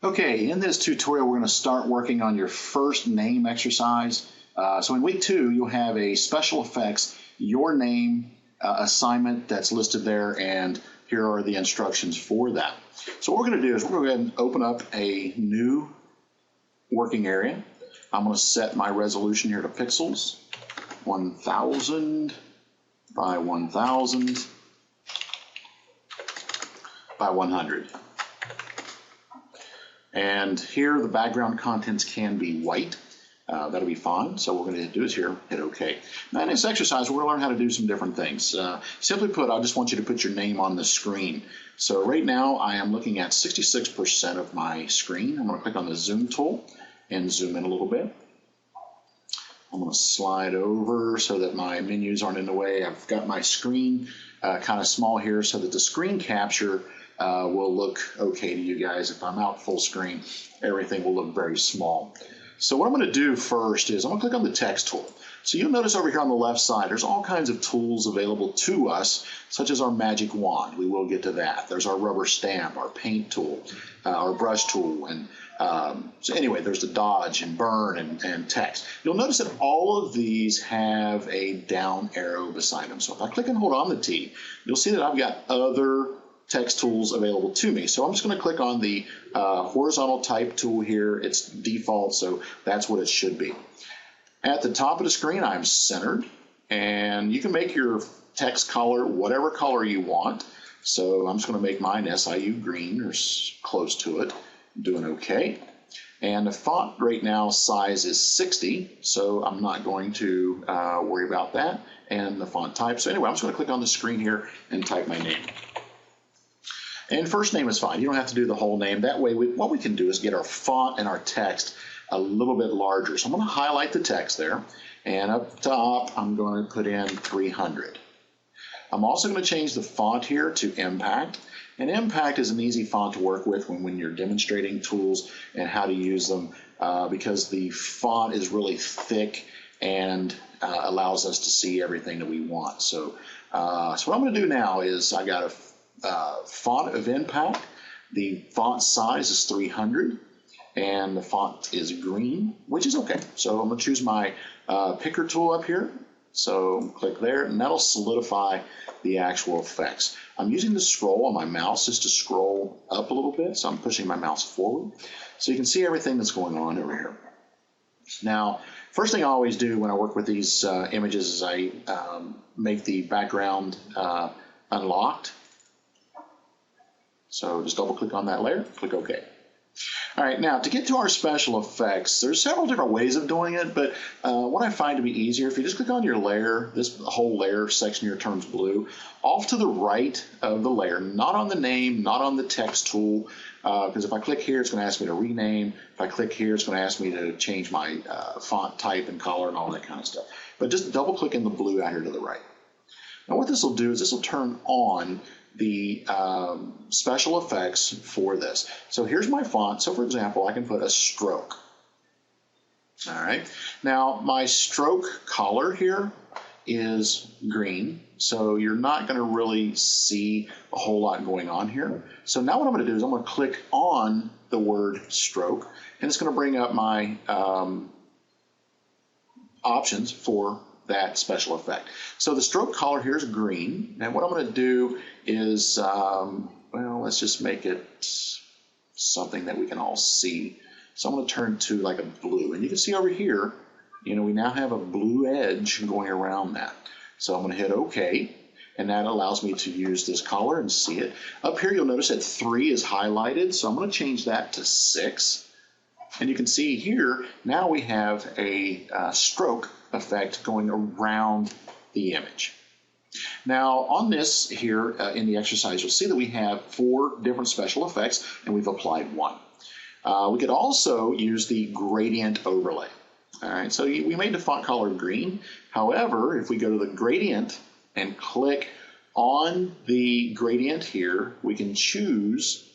Okay, in this tutorial, we're going to start working on your first name exercise. So in week 2, you'll have a special effects, your name assignment that's listed there, and here are the instructions for that. So what we're going to do is we're going to go ahead and open up a new working area. I'm going to set my resolution here to pixels, 1000 by 1000 by 100. And here the background contents can be white. That'll be fine. So what we're going to do is here, hit OK. Now in this exercise, we're going to learn how to do some different things. Simply put, I just want you to put your name on the screen. So right now I am looking at 66% of my screen. I'm going to click on the zoom tool and zoom in a little bit. I'm going to slide over so that my menus aren't in the way. I've got my screen kind of small here so that the screen capture will look okay to you guys. If I'm out full screen, everything will look very small. So what I'm going to do first is I'm going to click on the text tool. So you'll notice over here on the left side, there's all kinds of tools available to us, such as our magic wand. We will get to that. There's our rubber stamp, our paint tool, our brush tool, and so anyway, there's the dodge and burn and text. You'll notice that all of these have a down arrow beside them. So if I click and hold on the T, you'll see that I've got other text tools available to me. So I'm just going to click on the horizontal type tool here. It's default, so that's what it should be. At the top of the screen, I'm centered, and you can make your text color whatever color you want. So I'm just going to make mine SIU green or close to it. I'm doing OK. And the font right now size is 60, so I'm not going to worry about that. And the font type. So anyway, I'm just going to click on the screen here and type my name. And first name is fine. You don't have to do the whole name. That way, what we can do is get our font and our text a little bit larger. So I'm going to highlight the text there. And up top, I'm going to put in 300. I'm also going to change the font here to Impact. And Impact is an easy font to work with when you're demonstrating tools and how to use them because the font is really thick and allows us to see everything that we want. So what I'm going to do now is I got a font of Impact. The font size is 300 and the font is green, which is okay. So I'm going to choose my picker tool up here. So click there and that'll solidify the actual effects. I'm using the scroll on my mouse just to scroll up a little bit. So I'm pushing my mouse forward so you can see everything that's going on over here. Now, first thing I always do when I work with these images is I make the background unlocked. So just double click on that layer, click OK. All right, now to get to our special effects, there's several different ways of doing it, but what I find to be easier, if you just click on your layer, this whole layer section here turns blue. Off to the right of the layer, not on the name, not on the text tool, because if I click here, it's going to ask me to rename. If I click here, it's going to ask me to change my font type and color and all that kind of stuff. But just double click in the blue out here to the right. Now what this will do is this will turn on the special effects for this. So here's my font. So for example, I can put a stroke. All right. Now my stroke color here is green. So you're not going to really see a whole lot going on here. So now what I'm going to do is I'm going to click on the word stroke and it's going to bring up my options for that special effect. So the stroke color here is green, and what I'm going to do is, well, let's just make it something that we can all see. So I'm going to turn to like a blue, and you can see over here, we now have a blue edge going around that. So I'm going to hit OK, and that allows me to use this color and see it. Up here, you'll notice that 3 is highlighted, so I'm going to change that to 6. And you can see here, now we have a stroke effect going around the image. Now on this here in the exercise, you'll see that we have 4 different special effects and we've applied 1. We could also use the gradient overlay. All right, so we made the font color green. However, if we go to the gradient and click on the gradient here, we can choose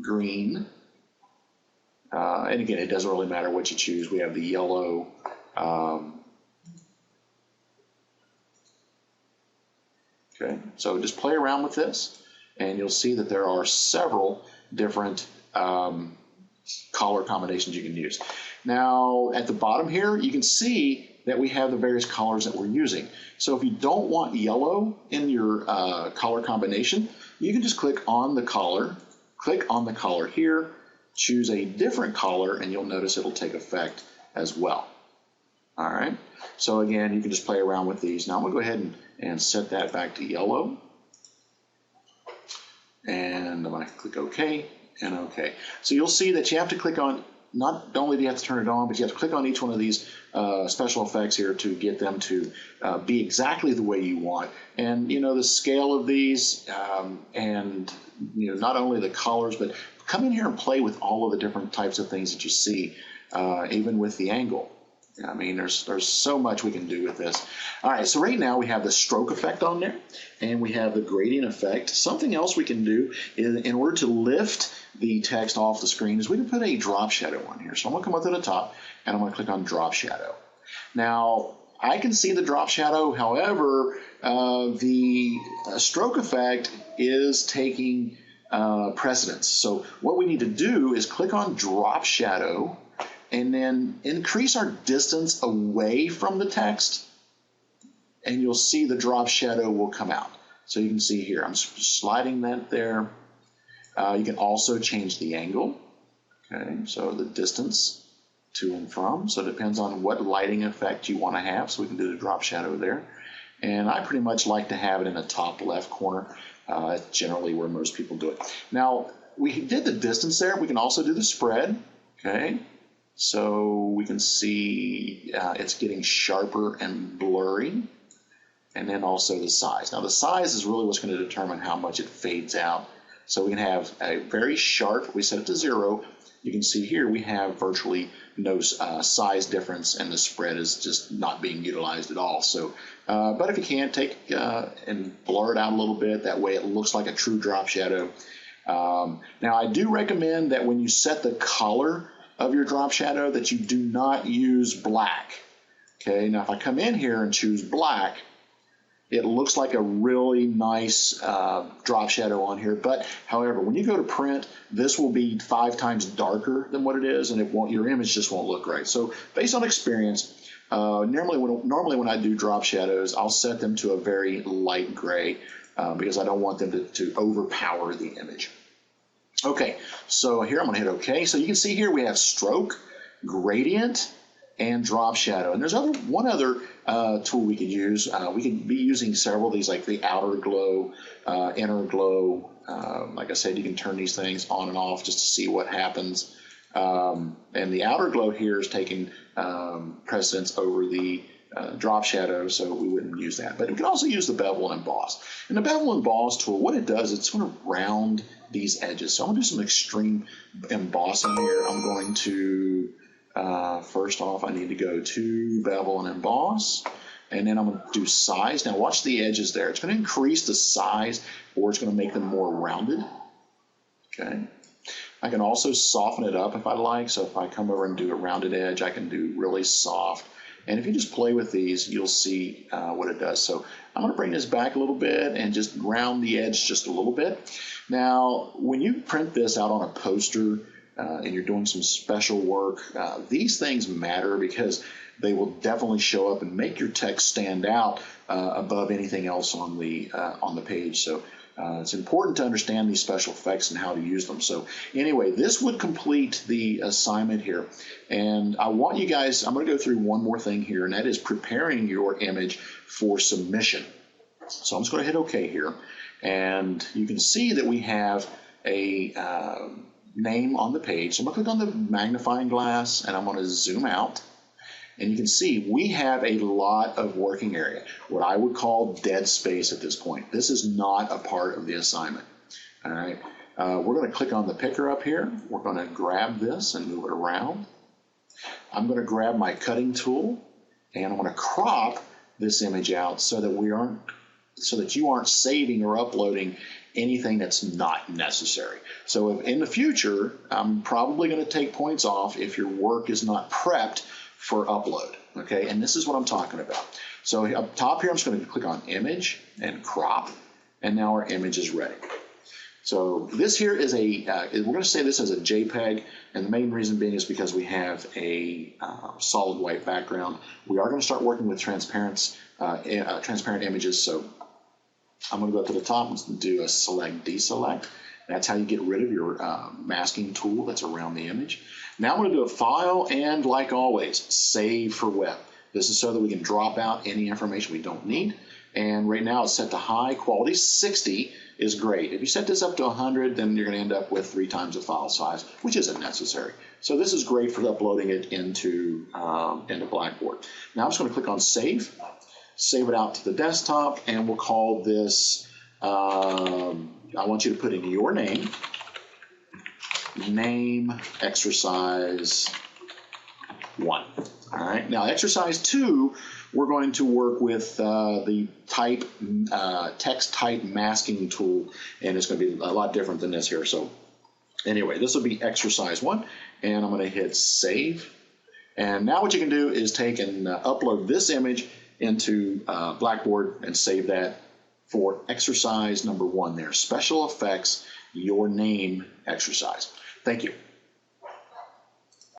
green. And again, it doesn't really matter what you choose. We have the yellow. Okay, so just play around with this, and you'll see that there are several different color combinations you can use. Now at the bottom here, you can see that we have the various colors that we're using. So if you don't want yellow in your color combination, you can just click on the color here, choose a different color, and you'll notice it'll take effect as well. All right, so again, you can just play around with these. Now I'm gonna go ahead and set that back to yellow. And I'm gonna click OK and OK. So you'll see that you have to click on, not only do you have to turn it on, but you have to click on each one of these special effects here to get them to be exactly the way you want. And you know, the scale of these, and you know, not only the colors, but come in here and play with all of the different types of things that you see, even with the angle. I mean, there's so much we can do with this. All right, so right now we have the stroke effect on there, and we have the gradient effect. Something else we can do is, in order to lift the text off the screen, is we can put a drop shadow on here. So I'm going to come up to the top, and I'm going to click on drop shadow. Now, I can see the drop shadow. However, the stroke effect is taking precedence. So what we need to do is click on drop shadow, and then increase our distance away from the text, and you'll see the drop shadow will come out. So you can see here, I'm sliding that there. You can also change the angle, okay, so the distance to and from. So it depends on what lighting effect you want to have, so we can do the drop shadow there. And I pretty much like to have it in the top left corner. That's generally where most people do it. Now, we did the distance there. We can also do the spread, okay. So we can see it's getting sharper and blurry, and then also the size. Now the size is really what's going to determine how much it fades out. So we can have a very sharp, we set it to 0. You can see here we have virtually no size difference, and the spread is just not being utilized at all. So, but if you can, take and blur it out a little bit, that way it looks like a true drop shadow. Now I do recommend that when you set the color of your drop shadow, that you do not use black. Okay, now if I come in here and choose black, it looks like a really nice drop shadow on here. But however, when you go to print, this will be 5 times darker than what it is, and your image just won't look right. So based on experience, normally when I do drop shadows, I'll set them to a very light gray because I don't want them to overpower the image. Okay, so here I'm going to hit OK. So you can see here we have stroke, gradient, and drop shadow. And there's one other tool we could use. We could be using several of these, like the outer glow, inner glow. Like I said, you can turn these things on and off just to see what happens. And the outer glow here is taking precedence over the drop shadow, so we wouldn't use that. But we can also use the bevel and emboss. And the bevel and emboss tool, what it does, it's going to round these edges. So I'm going to do some extreme embossing here. I'm going to, first off, I need to go to bevel and emboss, and then I'm going to do size. Now watch the edges there. It's going to increase the size, or it's going to make them more rounded. Okay. I can also soften it up if I like. So if I come over and do a rounded edge, I can do really soft. And if you just play with these, you'll see what it does. So I'm going to bring this back a little bit and just round the edge just a little bit. Now, when you print this out on a poster and you're doing some special work, these things matter because they will definitely show up and make your text stand out above anything else on the page. So it's important to understand these special effects and how to use them. So anyway, this would complete the assignment here. And I want you guys, I'm going to go through one more thing here, and that is preparing your image for submission. So I'm just going to hit OK here. And you can see that we have a name on the page. So I'm going to click on the magnifying glass, and I'm going to zoom out. And you can see we have a lot of working area, what I would call dead space at this point. This is not a part of the assignment. All right. We're going to click on the picker up here. We're going to grab this and move it around. I'm going to grab my cutting tool, and I'm going to crop this image out so that you aren't saving or uploading anything that's not necessary. So if in the future, I'm probably going to take points off if your work is not prepped for upload, okay? And this is what I'm talking about. So up top here, I'm just going to click on image and crop, and now our image is ready. So this here is we're going to say this as a JPEG, and the main reason being is because we have a solid white background. We are going to start working with transparent images, so I'm going to go up to the top and do a select deselect. That's how you get rid of your masking tool that's around the image. Now I'm going to do a file, and like always, save for web. This is so that we can drop out any information we don't need. And right now it's set to high quality. 60 is great. If you set this up to 100, then you're going to end up with 3 times the file size, which isn't necessary. So this is great for uploading it into Blackboard. Now I'm just going to click on Save. Save it out to the desktop, and we'll call this, I want you to put in your name exercise 1. All right, now exercise 2, we're going to work with the text type masking tool, and it's going to be a lot different than this here. So anyway, this will be exercise 1, and I'm going to hit save. And now what you can do is take and upload this image into Blackboard and save that for exercise number 1 there. Special effects, your name exercise. Thank you.